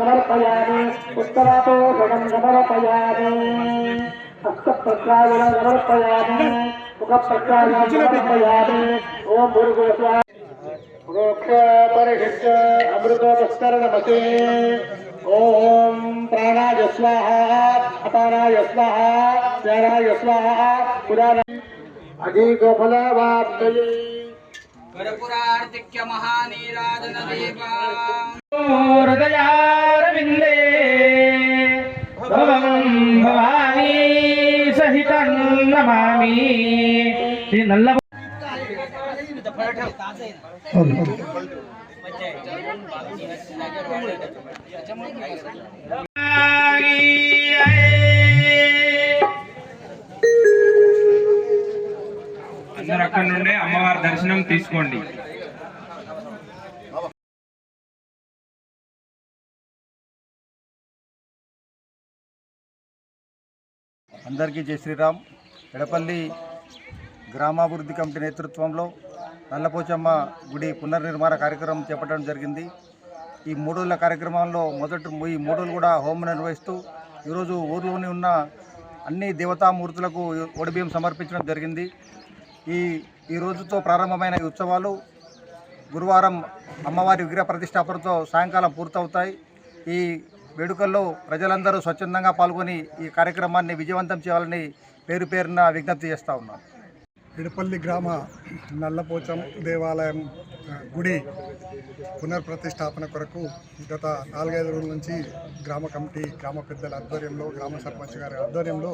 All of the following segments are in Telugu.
సమర్పయామి ఉత్తరాతో గణం సమర్పయామి హస్తప్రసాదం సమర్పయామి ముఖప్రసాదం సమర్పయామి ఓం భూర్భువః ప్రోక్ష పరిషిష్ట అమృతోపస్తరణమతే ఓం ప్రాణాయ స్వాహా అపానాయ స్వాహా జ్ఞానాయ స్వాహా పురాణ అధిగోఫలవాప్తయే వరపురార్తిక్య మహానీరాజన దీపా హృదయారవిందే భవం భవానీ సహితం నమామి శ్రీ నల్ల అందరూ అక్కడి నుండి అమ్మవారి దర్శనం తీసుకోండి. అందరికీ జై శ్రీరామ్. ఎడపల్లి గ్రామాభివృద్ధి కమిటీ నేతృత్వంలో నల్లపోచమ్మ గుడి పునర్నిర్మాణ కార్యక్రమం చేపట్టడం జరిగింది. ఈ 3 రోజుల కార్యక్రమంలో ఈ 3 రోజులు కూడా హోమం నిర్వహిస్తూ ఈరోజు ఊర్లోని ఉన్న అన్ని దేవతామూర్తులకు ఒడిబియ్యం సమర్పించడం జరిగింది. ఈ రోజుతో ప్రారంభమైన ఈ ఉత్సవాలు గురువారం అమ్మవారి విగ్రహ ప్రతిష్టాపనతో సాయంకాలం పూర్తవుతాయి. ఈ వేడుకల్లో ప్రజలందరూ స్వచ్ఛందంగా పాల్గొని ఈ కార్యక్రమాన్ని విజయవంతం చేయాలని పేరు పేరున విజ్ఞప్తి చేస్తూ ఉన్నాం. ఎడపల్లి గ్రామ నల్లపోచం దేవాలయం గుడి పునర్ప్రతిష్టాపన కొరకు గత 4-5 రోజుల నుంచి గ్రామ కమిటీ, గ్రామ పెద్దల ఆధ్వర్యంలో, గ్రామ సర్పంచ్ గారి ఆధ్వర్యంలో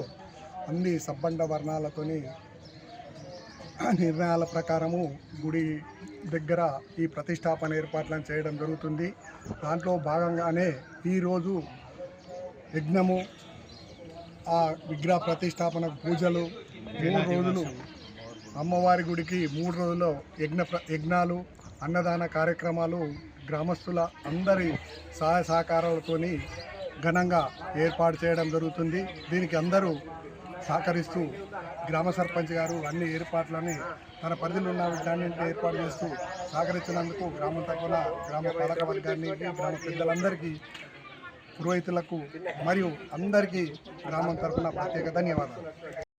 అన్ని సబ్బండ వర్ణాలతోని నిర్ణయాల ప్రకారము గుడి దగ్గర ఈ ప్రతిష్టాపన ఏర్పాట్లను చేయడం జరుగుతుంది. దాంట్లో భాగంగానే ఈరోజు యజ్ఞము, ఆ విగ్రహ ప్రతిష్టాపన పూజలు 3 రోజులు, అమ్మవారి గుడికి 3 రోజుల్లో యజ్ఞాలు, అన్నదాన కార్యక్రమాలు గ్రామస్తుల అందరి సహాయ సహకారాలతోని ఘనంగా ఏర్పాటు చేయడం జరుగుతుంది. దీనికి అందరూ సహకరిస్తూ గ్రామ సర్పంచ్ గారు అన్ని ఏర్పాట్లని తన పరిధిలో ఉన్న వీటన్నింటినీ ఏర్పాటు చేస్తూ సహకరించినందుకు గ్రామం తరఫున గ్రామ పాలక వర్గానికి, గ్రామ పెద్దలందరికీ, పురోహితులకు మరియు అందరికీ గ్రామం తరఫున ప్రత్యేక ధన్యవాదాలు.